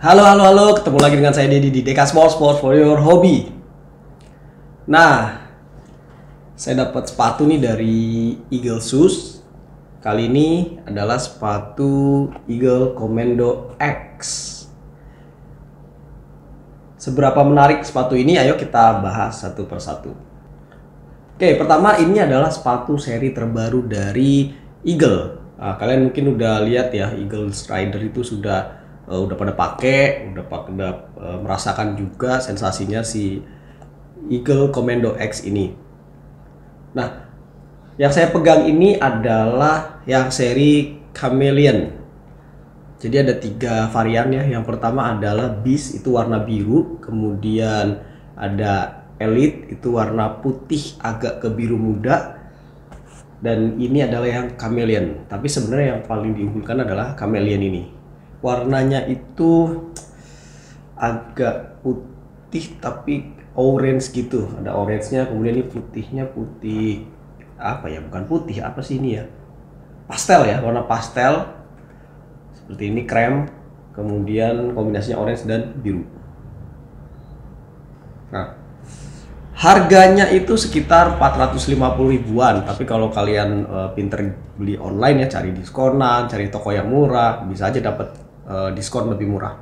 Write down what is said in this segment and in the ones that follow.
Halo, halo, halo, ketemu lagi dengan saya Dedi di Deka Sport for your hobby. Nah, saya dapat sepatu nih dari Eagle Shoes. Kali ini adalah sepatu Eagle Commando X. Seberapa menarik sepatu ini? Ayo kita bahas satu persatu. Oke, pertama ini adalah sepatu seri terbaru dari Eagle. Nah, kalian mungkin udah lihat ya, Eagle Rider itu udah pada pakai, udah merasakan juga sensasinya si Eagle Commando X ini. Nah, yang saya pegang ini adalah yang seri Chameleon. Jadi ada 3 varian ya. Yang pertama adalah Beast, itu warna biru, kemudian ada Elite, itu warna putih agak ke biru muda, dan ini adalah yang Chameleon. Tapi sebenarnya yang paling diunggulkan adalah Chameleon ini. Warnanya itu agak putih tapi orange gitu, ada orange-nya, kemudian ini putihnya putih apa ya, bukan putih, apa sih ini ya, pastel ya, warna pastel seperti ini, krem, kemudian kombinasinya orange dan biru. Nah, harganya itu sekitar 450 ribuan, tapi kalau kalian pinter beli online ya, cari diskonan, cari toko yang murah, bisa aja dapat diskon lebih murah.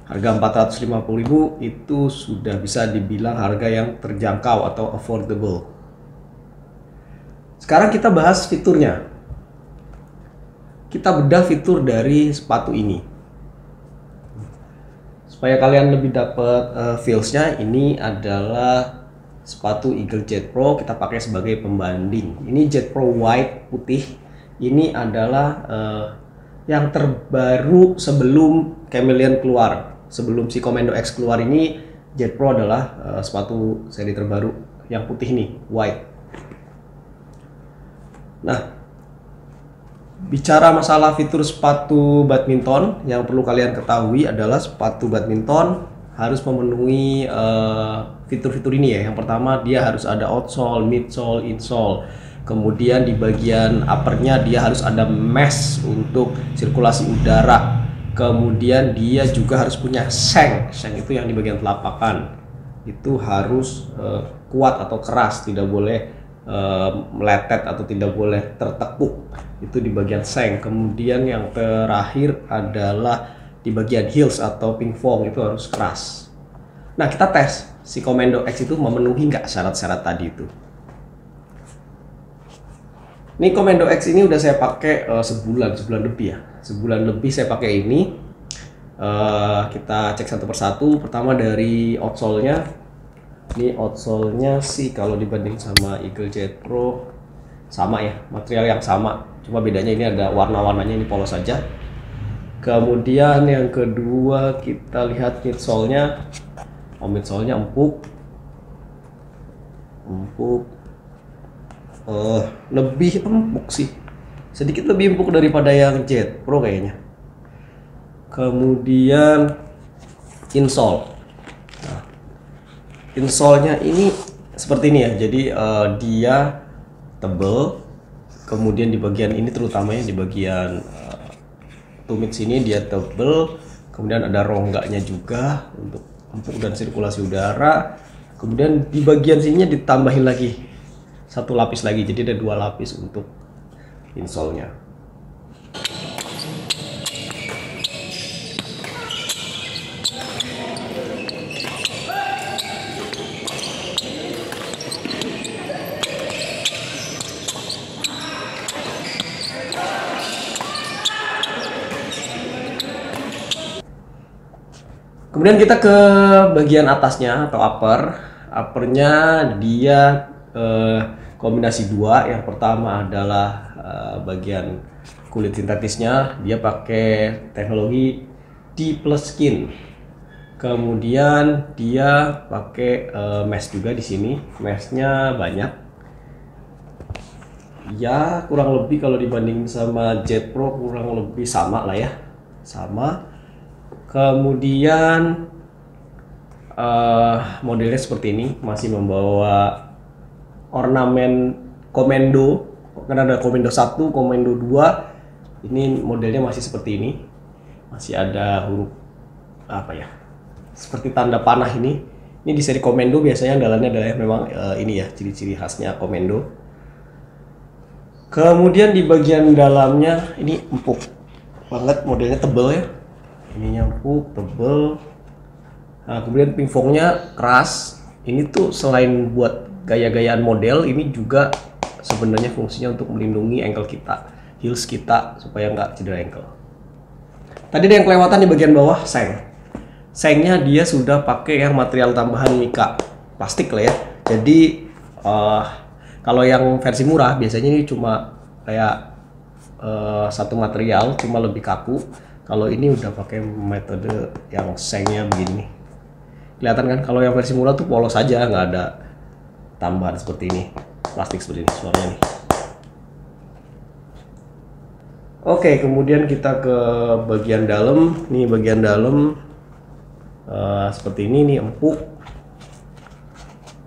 Harga 450.000 itu sudah bisa dibilang harga yang terjangkau atau affordable. Sekarang kita bahas fiturnya. Kita bedah fitur dari sepatu ini. Supaya kalian lebih dapat feels-nya, ini adalah sepatu Eagle Jet Pro, kita pakai sebagai pembanding. Ini Jet Pro White putih. Ini adalah yang terbaru sebelum Chameleon keluar. Sebelum si Commando X keluar ini, Jet Pro adalah sepatu seri terbaru yang putih nih, white. Nah, bicara masalah fitur sepatu badminton, yang perlu kalian ketahui adalah sepatu badminton harus memenuhi fitur-fitur ini ya. Yang pertama, dia harus ada outsole, midsole, insole. Kemudian di bagian uppernya dia harus ada mesh untuk sirkulasi udara. Kemudian dia juga harus punya seng. Seng itu yang di bagian telapakan. Itu harus kuat atau keras, tidak boleh meletet atau tidak boleh tertekuk. Itu di bagian seng. Kemudian yang terakhir adalah di bagian heels atau pingpong, itu harus keras. Nah, kita tes si Commando X itu memenuhi nggak syarat-syarat tadi itu. Ini Commando X ini udah saya pakai sebulan lebih ya. Sebulan lebih saya pakai ini. Kita cek satu persatu. Pertama dari outsole-nya. Ini outsole-nya sih kalau dibanding sama Eagle Jet Pro sama ya, material yang sama. Cuma bedanya ini ada warna-warnanya, ini polos saja. Kemudian yang kedua kita lihat midsole-nya. Oh, midsole-nya empuk. Lebih empuk sih, sedikit lebih empuk daripada yang Jet Pro kayaknya. Kemudian insole. Nah, insole-nya ini seperti ini ya, jadi dia tebal. Kemudian di bagian ini, terutamanya di bagian tumit sini, dia tebal. Kemudian ada rongganya juga untuk empuk dan sirkulasi udara. Kemudian di bagian sininya ditambahin lagi satu lapis lagi, jadi ada 2 lapis untuk insole-nya. Kemudian kita ke bagian atasnya atau uppernya dia kombinasi 2. Yang pertama adalah bagian kulit sintetisnya, dia pakai teknologi D+Skin. Kemudian dia pakai mesh juga di sini. Meshnya banyak. Ya, kurang lebih kalau dibanding sama Jet Pro kurang lebih sama lah ya. Sama. Kemudian modelnya seperti ini, masih membawa ornamen Commando, karena ada Commando 1, Commando 2. Ini modelnya masih seperti ini. masih ada huruf apa ya, seperti tanda panah ini. Ini di seri Komendo biasanya andalannya adalah memang ini ya, ciri-ciri khasnya Komendo. Kemudian di bagian dalamnya ini empuk banget, modelnya tebel ya. Ininya empuk, tebel. Nah, kemudian pingpongnya keras. Ini tuh selain buat gaya-gayaan model, ini juga sebenarnya fungsinya untuk melindungi ankle kita, heels kita, supaya nggak cedera ankle. Tadi ada yang kelewatan di bagian bawah, seng. Sengnya dia sudah pakai yang material tambahan mika, plastik lah ya. Jadi kalau yang versi murah biasanya ini cuma kayak satu material, cuma lebih kaku. Kalau ini udah pakai metode yang sengnya begini. Kelihatan kan? Kalau yang versi murah tuh polos aja, nggak ada tambahan seperti ini, plastik seperti ini suaranya nih. Oke, kemudian kita ke bagian dalam. Nih bagian dalam seperti ini nih, empuk.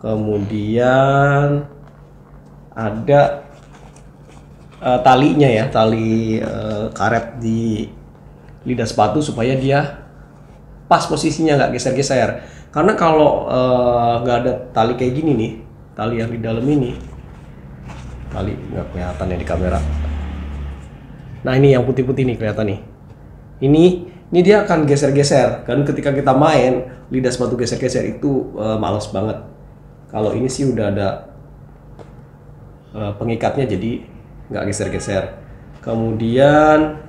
Kemudian ada talinya ya, tali karet di lidah sepatu supaya dia pas posisinya, nggak geser-geser. Karena kalau nggak ada tali kayak gini nih, tali yang di dalam ini, tali nggak kelihatan ya di kamera. Nah ini yang putih-putih nih kelihatan nih. Ini dia akan geser-geser kan, ketika kita main lidah sepatu geser-geser itu males banget. Kalau ini sih udah ada pengikatnya jadi nggak geser-geser. Kemudian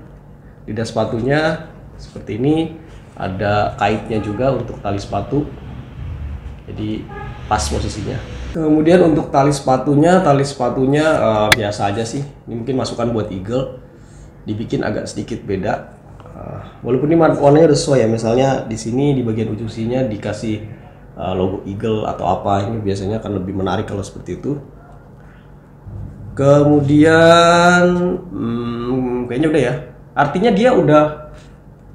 lidah sepatunya seperti ini, ada kaitnya juga untuk tali sepatu, jadi pas posisinya. Kemudian untuk tali sepatunya biasa aja sih. Ini mungkin masukan buat Eagle, dibikin agak sedikit beda. Walaupun ini warnanya udah sesuai ya, misalnya di sini di bagian ujung sininya dikasih logo Eagle atau apa, ini biasanya akan lebih menarik kalau seperti itu. Kemudian kayaknya udah ya, artinya dia udah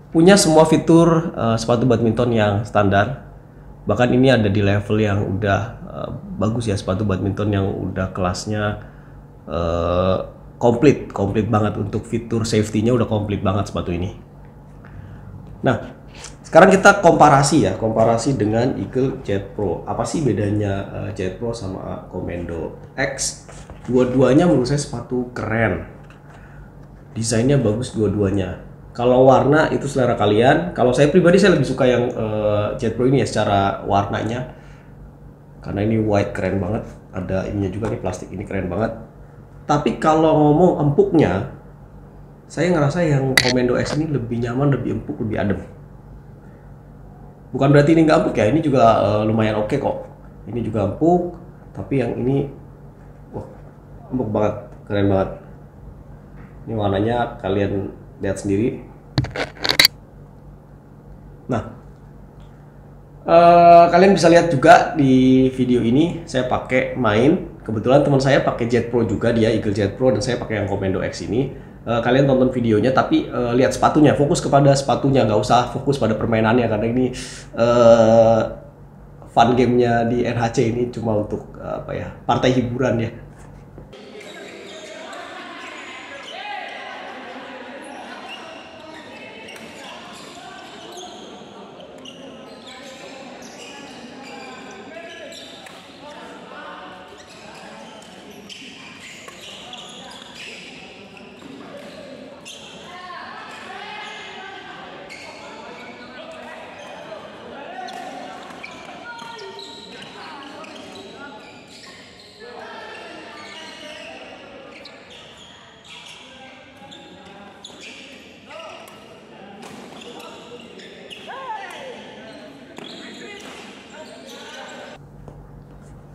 punya semua fitur sepatu badminton yang standar. Bahkan ini ada di level yang udah bagus ya, sepatu badminton yang udah kelasnya komplit banget. Untuk fitur safety-nya udah komplit banget sepatu ini. Nah, sekarang kita komparasi dengan Eagle Jet Pro. Apa sih bedanya Jet Pro sama Komendo X? Dua-duanya menurut saya sepatu keren. Desainnya bagus dua-duanya. Kalau warna itu selera kalian. Kalau saya pribadi saya lebih suka yang Jet Pro ini ya, secara warnanya. Karena ini white keren banget. Ada ininya juga nih, plastik ini keren banget. Tapi kalau ngomong empuknya, saya ngerasa yang Komendo X ini lebih nyaman, lebih empuk, lebih adem. Bukan berarti ini nggak empuk ya, ini juga lumayan oke kok. Ini juga empuk, tapi yang ini empuk banget, keren banget. Ini warnanya kalian lihat sendiri. Nah, kalian bisa lihat juga di video ini saya pakai main. Kebetulan teman saya pakai Jet Pro juga, dia Eagle Jet Pro, dan saya pakai yang Komendo X ini. Kalian tonton videonya, tapi lihat sepatunya, fokus kepada sepatunya, nggak usah fokus pada permainannya, karena ini fun gamenya di NHC ini cuma untuk apa ya, partai hiburan ya.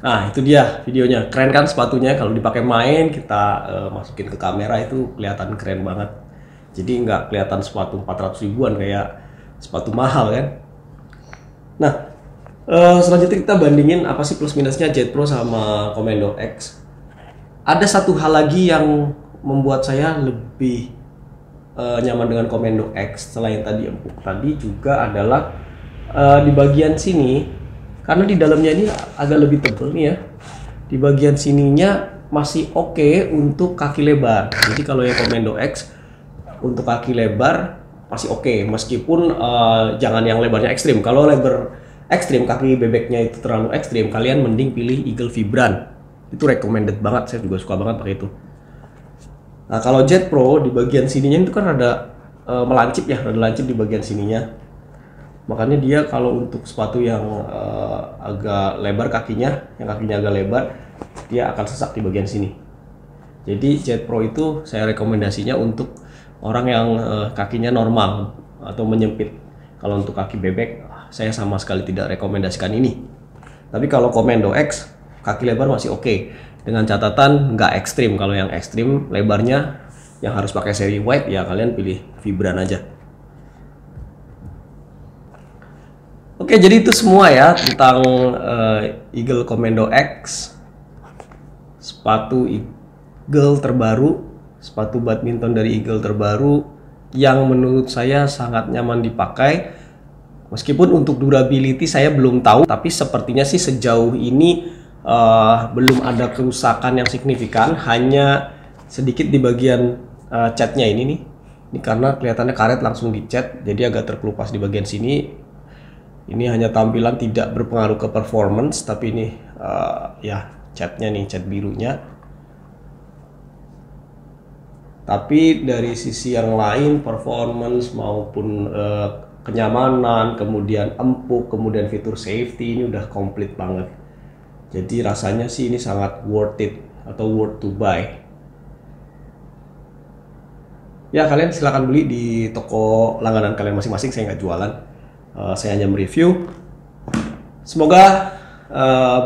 Nah itu dia videonya, keren kan sepatunya. Kalau dipakai main, kita masukin ke kamera itu kelihatan keren banget. Jadi nggak kelihatan sepatu 400 ribuan kayak sepatu mahal kan. Nah selanjutnya kita bandingin apa sih plus minusnya Jet Pro sama Komendo X. Ada satu hal lagi yang membuat saya lebih nyaman dengan Komendo X selain tadi empuk tadi, juga adalah di bagian sini. Karena di dalamnya ini agak lebih tebal nih ya. Di bagian sininya masih oke untuk kaki lebar. Jadi kalau yang Komendo X untuk kaki lebar masih oke, meskipun jangan yang lebarnya ekstrim. Kalau lebar ekstrim, kaki bebeknya itu terlalu ekstrim, kalian mending pilih Eagle Vibram. Itu recommended banget, saya juga suka banget pakai itu. Nah, kalau Jet Pro di bagian sininya itu kan ada melancip ya, rada lancip di bagian sininya. Makanya dia kalau untuk sepatu yang agak lebar kakinya, yang kakinya agak lebar, dia akan sesak di bagian sini. Jadi Jet Pro itu saya rekomendasinya untuk orang yang kakinya normal atau menyempit. Kalau untuk kaki bebek, saya sama sekali tidak rekomendasikan ini. Tapi kalau Commando X, kaki lebar masih oke. Dengan catatan nggak ekstrim. Kalau yang ekstrim lebarnya yang harus pakai seri wide, ya kalian pilih Vibram aja. Oke, jadi itu semua ya tentang Eagle Commando X, sepatu Eagle terbaru, sepatu badminton dari Eagle terbaru yang menurut saya sangat nyaman dipakai. Meskipun untuk durability saya belum tahu, tapi sepertinya sih sejauh ini belum ada kerusakan yang signifikan, hanya sedikit di bagian catnya ini nih. Ini karena kelihatannya karet langsung dicat, jadi agak terkelupas di bagian sini. Ini hanya tampilan, tidak berpengaruh ke performance, tapi ini ya catnya nih, cat birunya. Tapi dari sisi yang lain, performance maupun kenyamanan, kemudian empuk, kemudian fitur safety ini udah komplit banget. Jadi rasanya sih ini sangat worth it atau worth to buy. Ya, kalian silahkan beli di toko langganan kalian masing-masing, saya nggak jualan. Saya hanya mereview. Semoga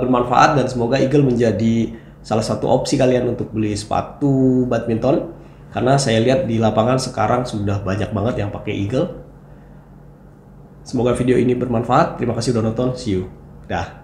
bermanfaat dan semoga Eagle menjadi salah satu opsi kalian untuk beli sepatu badminton. Karena saya lihat di lapangan sekarang sudah banyak banget yang pakai Eagle. Semoga video ini bermanfaat. Terima kasih udah nonton. See you. Dah.